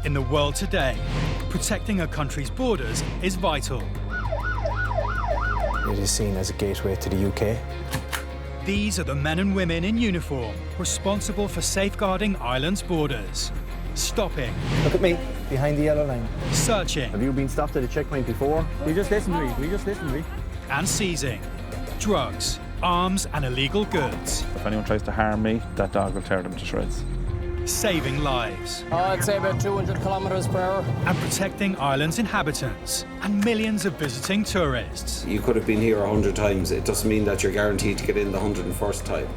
In the world today, protecting a country's borders is vital. It is seen as a gateway to the UK. These are the men and women in uniform responsible for safeguarding Ireland's borders. Stopping. Look at me, behind the yellow line. Searching. Have you been stopped at a checkpoint before? We just listened to me. And seizing drugs, arms and illegal goods. If anyone tries to harm me, that dog will tear them to shreds. Saving lives. I'd say about 200 kilometres per hour. And protecting Ireland's inhabitants and millions of visiting tourists. You could have been here 100 times. It doesn't mean that you're guaranteed to get in the 101st time.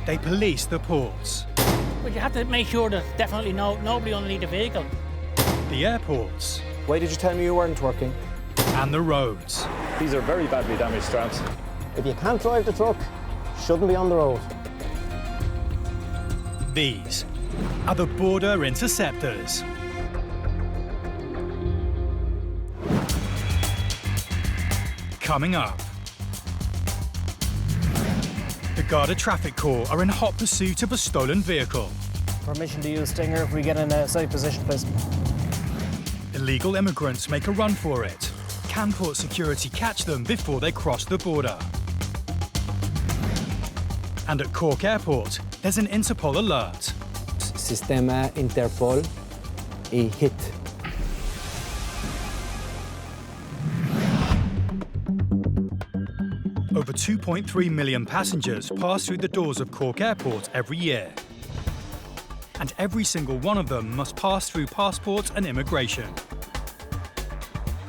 They police the ports. But you have to make sure there's definitely nobody underneath the vehicle. The airports. Why did you tell me you weren't working? And the roads. These are very badly damaged straps. If you can't drive the truck, shouldn't be on the road. These are the Border Interceptors. Coming up. The Garda Traffic Corps are in hot pursuit of a stolen vehicle. Permission to use Stinger if we get in a safe position, please. Illegal immigrants make a run for it. Can port security catch them before they cross the border? And at Cork Airport, there's an Interpol alert. Sistema Interpol y hit. Over 2.3 million passengers pass through the doors of Cork Airport every year. And every single one of them must pass through passport and immigration.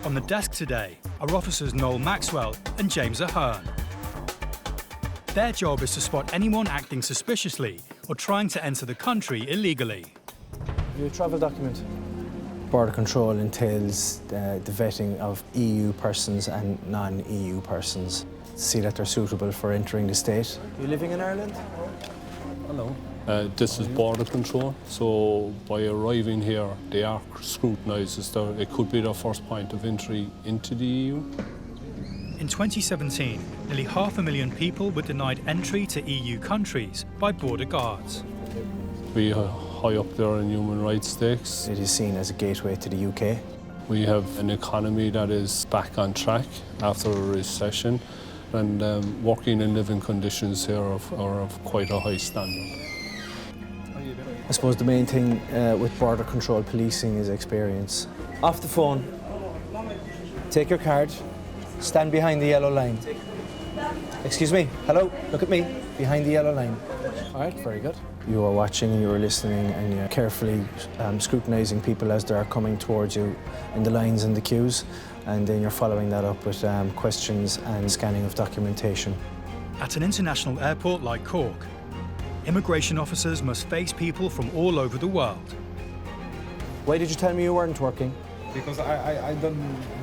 On the desk today are officers Noel Maxwell and James Ahern. Their job is to spot anyone acting suspiciously or trying to enter the country illegally. Your travel document. Border control entails the vetting of EU persons and non-EU persons. See that they're suitable for entering the state. You living in Ireland? Hello. This is border control, so by arriving here, they are scrutinised as though it could be their first point of entry into the EU. In 2017, nearly 500,000 people were denied entry to EU countries by border guards. We are high up there in human rights stakes. It is seen as a gateway to the UK. We have an economy that is back on track after a recession, and working and living conditions here are of quite a high standard. I suppose the main thing with border control policing is experience. Off the phone, take your card, stand behind the yellow line. Excuse me, hello, look at me, behind the yellow line. All right, very good. You are watching, you are listening, and you're carefully scrutinising people as they're coming towards you in the lines and the queues, and then you're following that up with questions and scanning of documentation. At an international airport like Cork, immigration officers must face people from all over the world. Why did you tell me you weren't working? Because I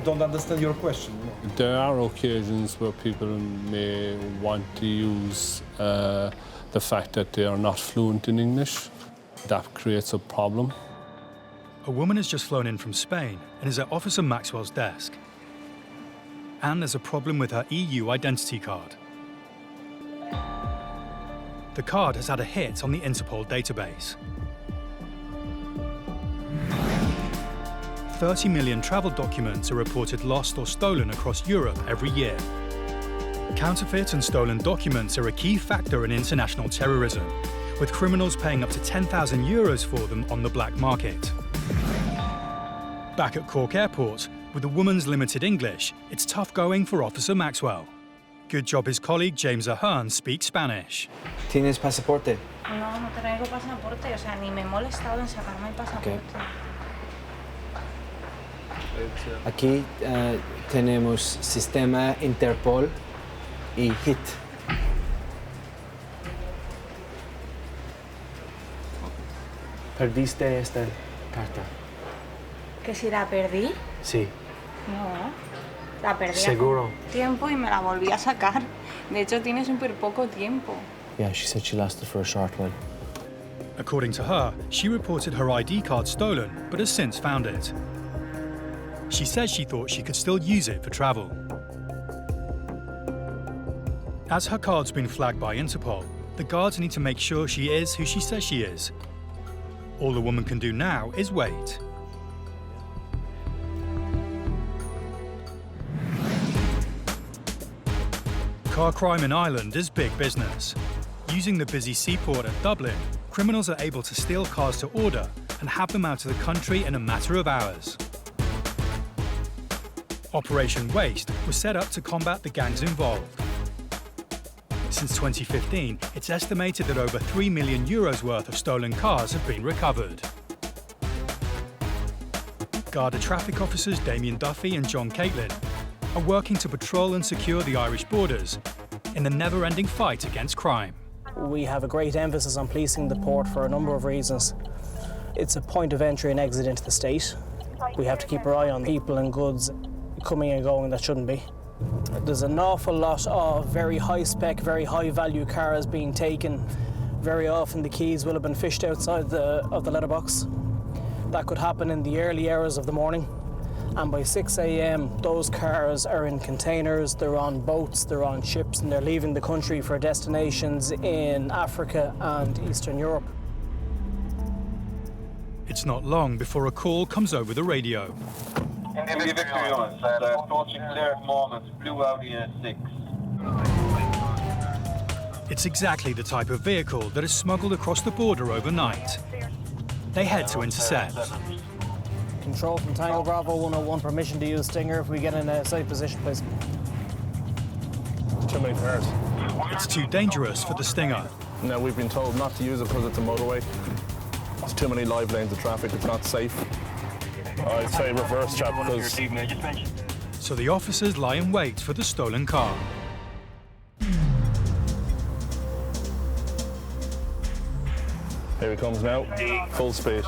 don't understand your question. There are occasions where people may want to use the fact that they are not fluent in English. That creates a problem. A woman has just flown in from Spain and is at Officer Maxwell's desk. And there's a problem with her EU identity card. The card has had a hit on the Interpol database. 30 million travel documents are reported lost or stolen across Europe every year. Counterfeit and stolen documents are a key factor in international terrorism, with criminals paying up to 10,000 euros for them on the black market. Back at Cork Airport, with the woman's limited English, it's tough going for Officer Maxwell. Good job his colleague James Ahern speaks Spanish. ¿Tienes pasaporte? No, no traigo pasaporte, o sea, ni me he molestado en sacarme el pasaporte. Okay. Aquí tenemos sistema Interpol y hit. ¿Perdiste esta carta? ¿Que si la perdí? Sí. No, la perdí ¿Seguro? hace tiempo y me la volví a sacar. De hecho, tiene súper poco tiempo. Yeah, she said she lost it for a short while. According to her, she reported her ID card stolen, but has since found it. She says she thought she could still use it for travel. As her card's been flagged by Interpol, the guards need to make sure she is who she says she is. All the woman can do now is wait. Car crime in Ireland is big business. Using the busy seaport at Dublin, criminals are able to steal cars to order and have them out of the country in a matter of hours. Operation Waste was set up to combat the gangs involved. Since 2015, it's estimated that over €3 million worth of stolen cars have been recovered. Garda traffic officers Damien Duffy and John Caitlin are working to patrol and secure the Irish borders in the never-ending fight against crime. We have a great emphasis on policing the port for a number of reasons. It's a point of entry and exit into the state. We have to keep our eye on people and goods coming and going that shouldn't be. There's an awful lot of very high-spec, very high-value cars being taken. Very often the keys will have been fished outside of the letterbox. That could happen in the early hours of the morning. And by 6 a.m, those cars are in containers, they're on boats, they're on ships, and they're leaving the country for destinations in Africa and Eastern Europe. It's not long before a call comes over the radio. Victory units, approaching clear at the moment, blue Audi RS. It's exactly the type of vehicle that is smuggled across the border overnight. They head to intercept. Control from Tango Bravo 101, permission to use Stinger if we get in a safe position, please. Too many cars. It's too dangerous for the Stinger. No, we've been told not to use it because it's a motorway. There's too many live lanes of traffic, it's not safe. I'd say reverse, chap, because... So the officers lie in wait for the stolen car. Here he comes now, full speed.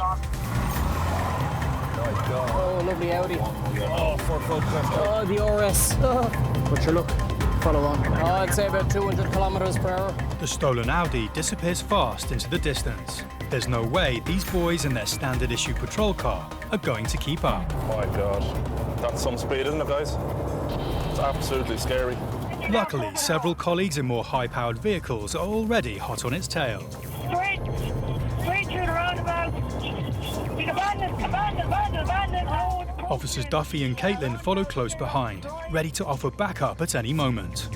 Oh, lovely Audi. Oh, Ford Focus. Oh, the RS. Oh. What's your look? Follow on. Oh, I'd say about 200 kilometers per hour. The stolen Audi disappears fast into the distance. There's no way these boys in their standard issue patrol car are going to keep up. My God. That's some speed, isn't it, guys? It's absolutely scary. Luckily, several colleagues in more high-powered vehicles are already hot on its tail. Straight through the roundabout. Abandon, hold. Officers Duffy and Caitlin follow close behind, ready to offer backup at any moment.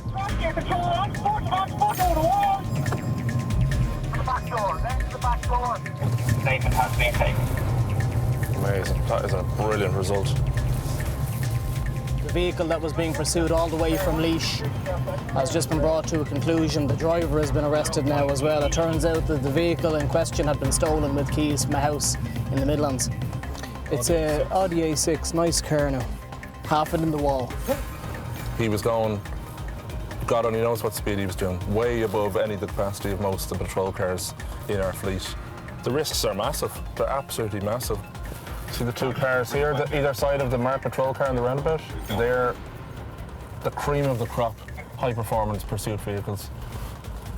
Statement has been taken. Amazing. That is a brilliant result. The vehicle that was being pursued all the way from Laois has just been brought to a conclusion. The driver has been arrested now as well. It turns out that the vehicle in question had been stolen with keys from a house in the Midlands. It's a Audi A6, nice car now. Half it in the wall. He was going, God only knows what speed he was doing, way above any of the capacity of most of the patrol cars in our fleet. The risks are massive. They're absolutely massive. See the two cars here, either side of the marked patrol car in the roundabout? They're the cream of the crop, high-performance pursuit vehicles.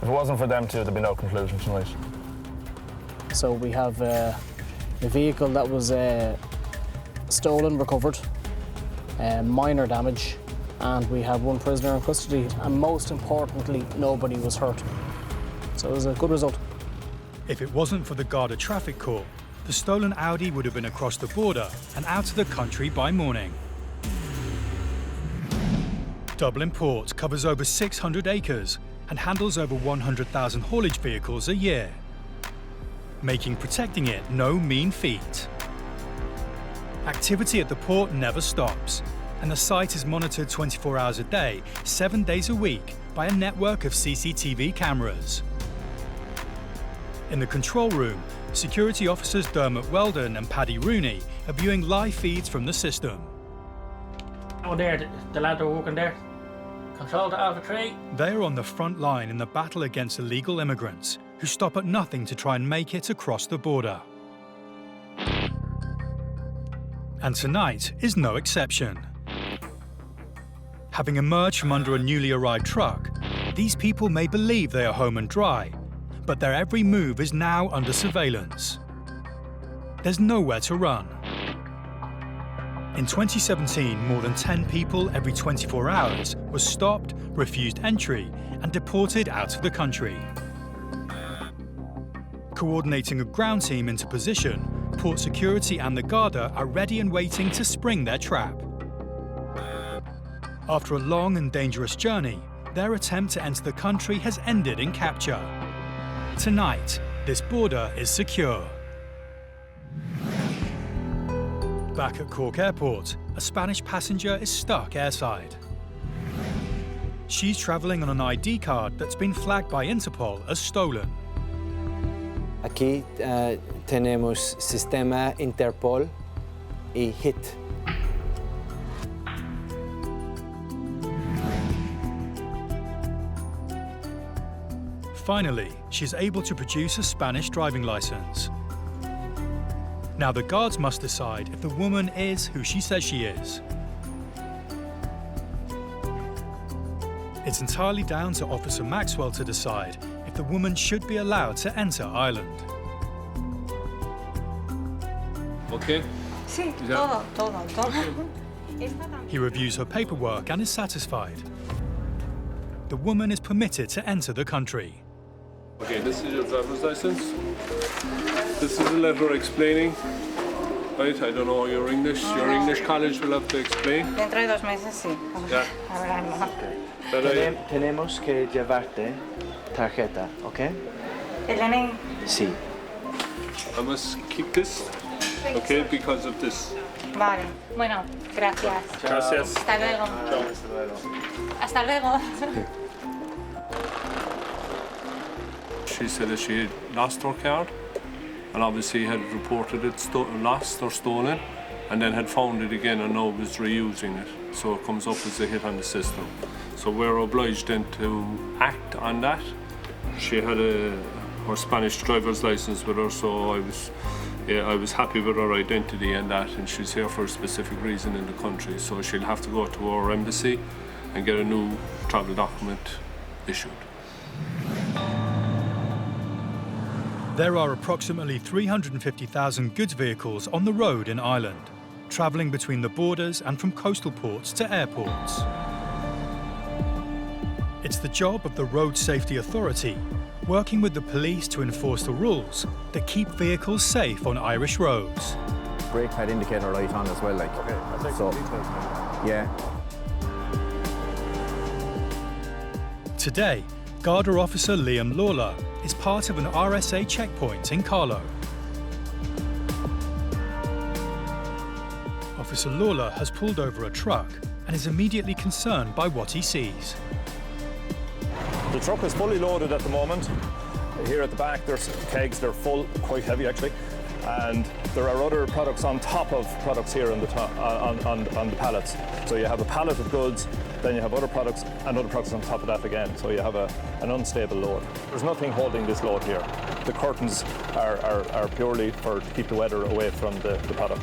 If it wasn't for them two, there'd be no conclusion tonight. So we have a vehicle that was stolen, recovered, minor damage, and we have one prisoner in custody, and most importantly, nobody was hurt. So it was a good result. If it wasn't for the Garda traffic corps, the stolen Audi would have been across the border and out of the country by morning. Dublin Port covers over 600 acres and handles over 100,000 haulage vehicles a year, making protecting it no mean feat. Activity at the port never stops, and the site is monitored 24 hours a day, 7 days a week by a network of CCTV cameras. In the control room, security officers Dermot Weldon and Paddy Rooney are viewing live feeds from the system. Oh, there, the lad are working there. Control to Alpha 3. They are on the front line in the battle against illegal immigrants who stop at nothing to try and make it across the border. And tonight is no exception. Having emerged from under a newly arrived truck, these people may believe they are home and dry, but their every move is now under surveillance. There's nowhere to run. In 2017, more than 10 people every 24 hours were stopped, refused entry, and deported out of the country. Coordinating a ground team into position, port security and the Garda are ready and waiting to spring their trap. After a long and dangerous journey, their attempt to enter the country has ended in capture. Tonight, this border is secure. Back at Cork Airport, a Spanish passenger is stuck airside. She's travelling on an ID card that's been flagged by Interpol as stolen. Aquí tenemos sistema Interpol y HIT. Finally, she's able to produce a Spanish driving licence. Now the guards must decide if the woman is who she says she is. It's entirely down to Officer Maxwell to decide if the woman should be allowed to enter Ireland. Okay? Sí, Yeah. todo. He reviews her paperwork and is satisfied. The woman is permitted to enter the country. Okay, this is your driver's license. This is a letter explaining. Right, I don't know your English. Your English college will have to explain. Dentro de 2 meses sí. Yeah. Tenemos que llevarte tarjeta, ¿ok? Elena. Sí. I must keep this, okay, because of this. Vale. Bueno, gracias. Gracias. Hasta luego. Hasta luego. She said that she had lost her card and obviously had reported it lost or stolen and then had found it again and now was reusing it. So it comes up as a hit on the system. So we're obliged then to act on that. She had her Spanish driver's license with her, so I was happy with her identity and that, and she's here for a specific reason in the country. So she'll have to go to our embassy and get a new travel document issued. There are approximately 350,000 goods vehicles on the road in Ireland, travelling between the borders and from coastal ports to airports. It's the job of the Road Safety Authority, working with the police to enforce the rules that keep vehicles safe on Irish roads. Brake pad indicator light on as well, like. Okay, so, yeah. Today, Garda officer Liam Lawler is part of an RSA checkpoint in Carlow. Officer Lawler has pulled over a truck and is immediately concerned by what he sees. The truck is fully loaded at the moment. Here at the back there's kegs, they're full, quite heavy actually, and there are other products on top of products here on the top, on the pallets. So you have a pallet of goods, then you have other products and other products on top of that again. So you have an unstable load. There's nothing holding this load here. The curtains are purely to keep the weather away from the product.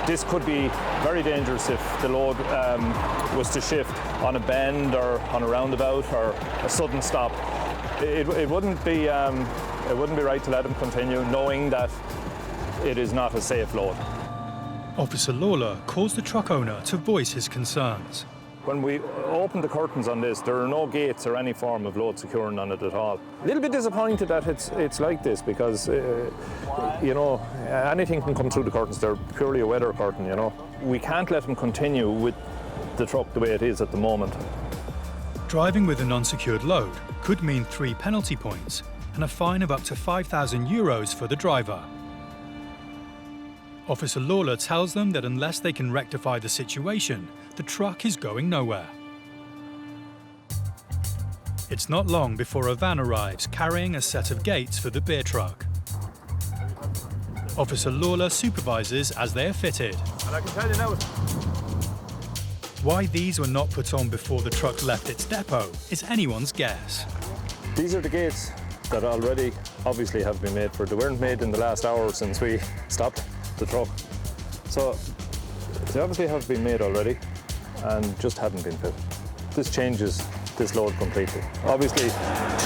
This could be very dangerous if the load was to shift on a bend or on a roundabout or a sudden stop. It wouldn't be right to let them continue knowing that it is not a safe load. Officer Lawler calls the truck owner to voice his concerns. When we open the curtains on this, there are no gates or any form of load securing on it at all. A little bit disappointed that it's like this because, you know, anything can come through the curtains. They're purely a weather curtain, you know. We can't let them continue with the truck the way it is at the moment. Driving with an unsecured load could mean 3 penalty points and a fine of up to €5,000 for the driver. Officer Lawler tells them that unless they can rectify the situation, the truck is going nowhere. It's not long before a van arrives carrying a set of gates for the beer truck. Officer Lawler supervises as they are fitted. And I can tell you now, Why these were not put on before the truck left its depot is anyone's guess. these are the gates that already obviously have been made for. They weren't made in the last hour since we stopped the truck. So they obviously have been made already and just hadn't been fitted. This changes this load completely. Obviously,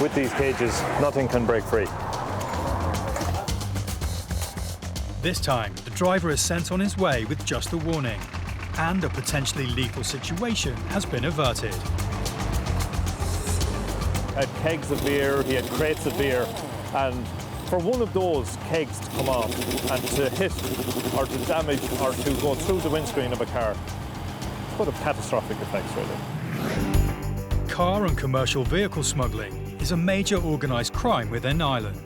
with these cages, nothing can break free. This time, the driver is sent on his way with just a warning, and a potentially lethal situation has been averted. He had kegs of beer, he had crates of beer, and For one of those kegs to come off and to hit or to damage or to go through the windscreen of a car could have catastrophic effects, really. Car and commercial vehicle smuggling is a major organised crime within Ireland.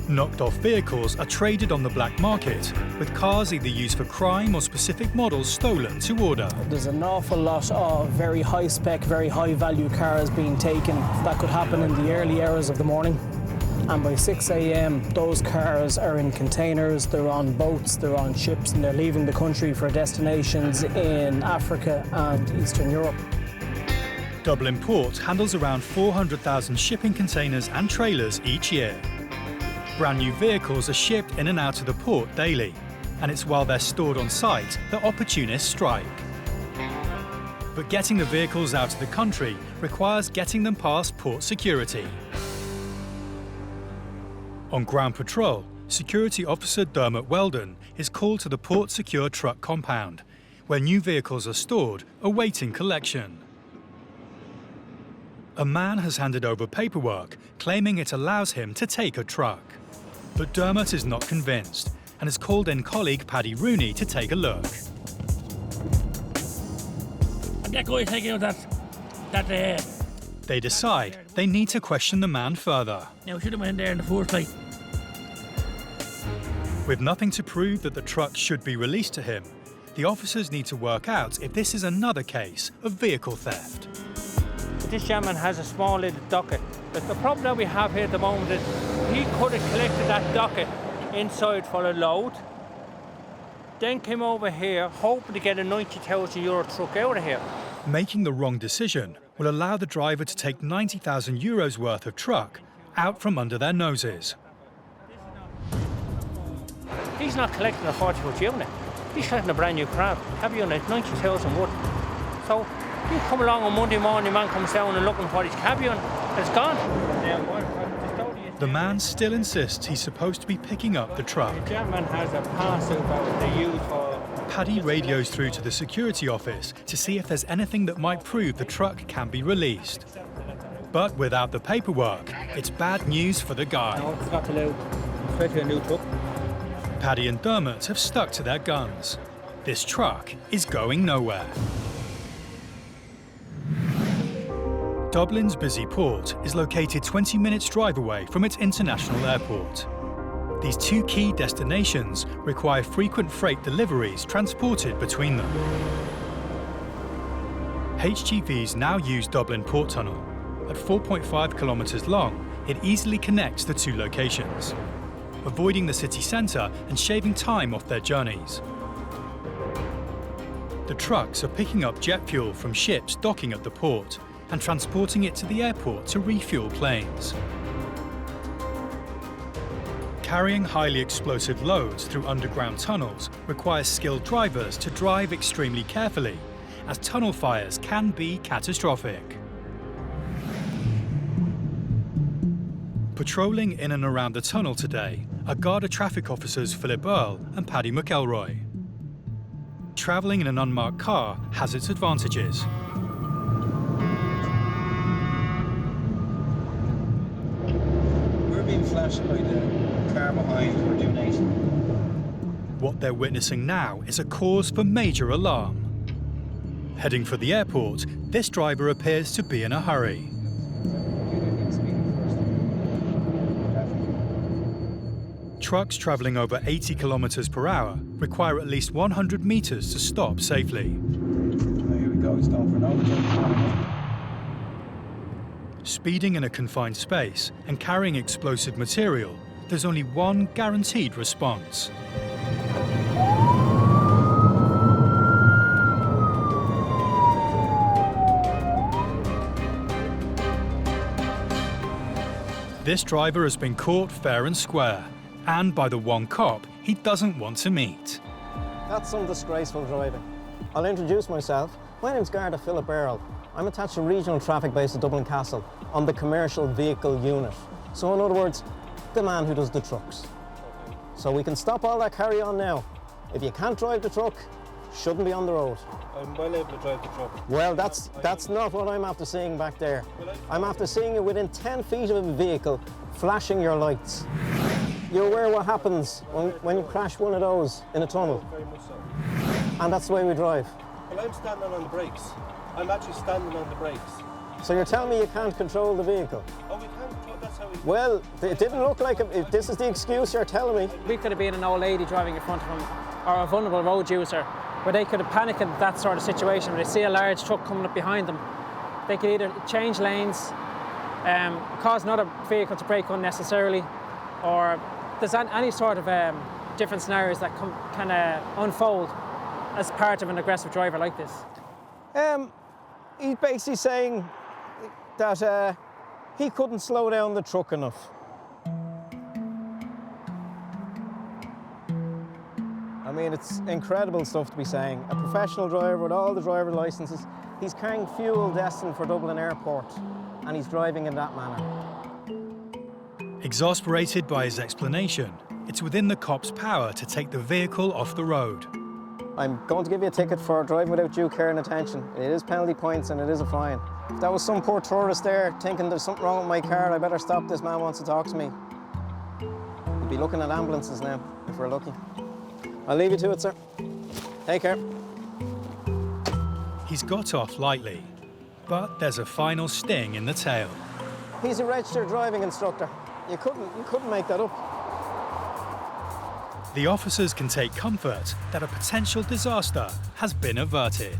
Knocked-off vehicles are traded on the black market, with cars either used for crime or specific models stolen to order. There's an awful lot of very high-spec, very high-value cars being taken. That could happen in the early hours of the morning. And by 6 a.m, those cars are in containers, they're on boats, they're on ships, and they're leaving the country for destinations in Africa and Eastern Europe. Dublin Port handles around 400,000 shipping containers and trailers each year. Brand new vehicles are shipped in and out of the port daily, and it's while they're stored on site that opportunists strike. But getting the vehicles out of the country requires getting them past port security. On ground patrol, Security Officer Dermot Weldon is called to the Port Secure Truck compound, where new vehicles are stored, awaiting collection. A man has handed over paperwork claiming it allows him to take a truck. But Dermot is not convinced and has called in colleague Paddy Rooney to take a look. And that guy taking out that They decide they need to question the man further. Now, should have been there in the first place. With nothing to prove that the truck should be released to him, the officers need to work out if this is another case of vehicle theft. This gentleman has a small little docket. But the problem that we have here at the moment is he could have collected that docket inside for a load, then came over here hoping to get a €90,000 truck out of here. Making the wrong decision will allow the driver to take €90,000 worth of truck out from under their noses. He's not collecting a 40-foot unit. He's collecting a brand new cab unit, 90,000 worth. So you come along on Monday morning, man comes down and looking for his cab unit, it's gone. The man still insists he's supposed to be picking up the truck. The gentleman has a parcel that they use for... Paddy radios through to the security office to see if there's anything that might prove the truck can be released. But without the paperwork, it's bad news for the guy. No, it's not allowed, especially a new truck. Paddy and Dermot have stuck to their guns. This truck is going nowhere. Dublin's busy port is located 20 minutes drive away from its international airport. These two key destinations require frequent freight deliveries transported between them. HGVs now use Dublin Port Tunnel. At 4.5 kilometres long, it easily connects the two locations, avoiding the city centre and shaving time off their journeys. The trucks are picking up jet fuel from ships docking at the port and transporting it to the airport to refuel planes. Carrying highly explosive loads through underground tunnels requires skilled drivers to drive extremely carefully, as tunnel fires can be catastrophic. Patrolling in and around the tunnel today are Garda traffic officers Philip Earle and Paddy McElroy. Travelling in an unmarked car has its advantages. We're being flashed by the car behind. We're doing 8. What they're witnessing now is a cause for major alarm. Heading for the airport, this driver appears to be in a hurry. Trucks travelling over 80 kilometres per hour require at least 100 metres to stop safely. Here we go, it's down for now. Speeding in a confined space and carrying explosive material, there's only one guaranteed response. This driver has been caught fair and square, and by the one cop he doesn't want to meet. That's some disgraceful driving. I'll introduce myself. My name's Garda Philip Earle. I'm attached to regional traffic base at Dublin Castle on the commercial vehicle unit. So in other words, the man who does the trucks. So we can stop all that carry on now. If you can't drive the truck, shouldn't be on the road. I'm well able to drive the truck. Well, that's not what I'm after seeing back there. I'm after seeing you within 10 feet of a vehicle, flashing your lights. You're aware what happens when you crash one of those in a tunnel? Very much so. And that's the way we drive. Well, I'm standing on the brakes. I'm actually standing on the brakes. So you're telling me you can't control the vehicle? Oh, we can control, that's how we... Well, it didn't look like it. If this is the excuse you're telling me. We could have been an old lady driving in front of him, or a vulnerable road user, where they could have panicked at that sort of situation, where they see a large truck coming up behind them. They could either change lanes, cause another vehicle to brake unnecessarily, or there's any sort of different scenarios that can unfold as part of an aggressive driver like this. He's basically saying that he couldn't slow down the truck enough. I mean, it's incredible stuff to be saying. A professional driver with all the driver licenses, he's carrying fuel destined for Dublin Airport, and he's driving in that manner. Exasperated by his explanation, it's within the cop's power to take the vehicle off the road. I'm going to give you a ticket for driving without due care and attention. It is penalty points and it is a fine. If that was some poor tourist there thinking there's something wrong with my car, I better stop, this man wants to talk to me. We'll be looking at ambulances now, if we're lucky. I'll leave you to it, sir. Take care. He's got off lightly, but there's a final sting in the tail. He's a registered driving instructor. You couldn't make that up. The officers can take comfort that a potential disaster has been averted.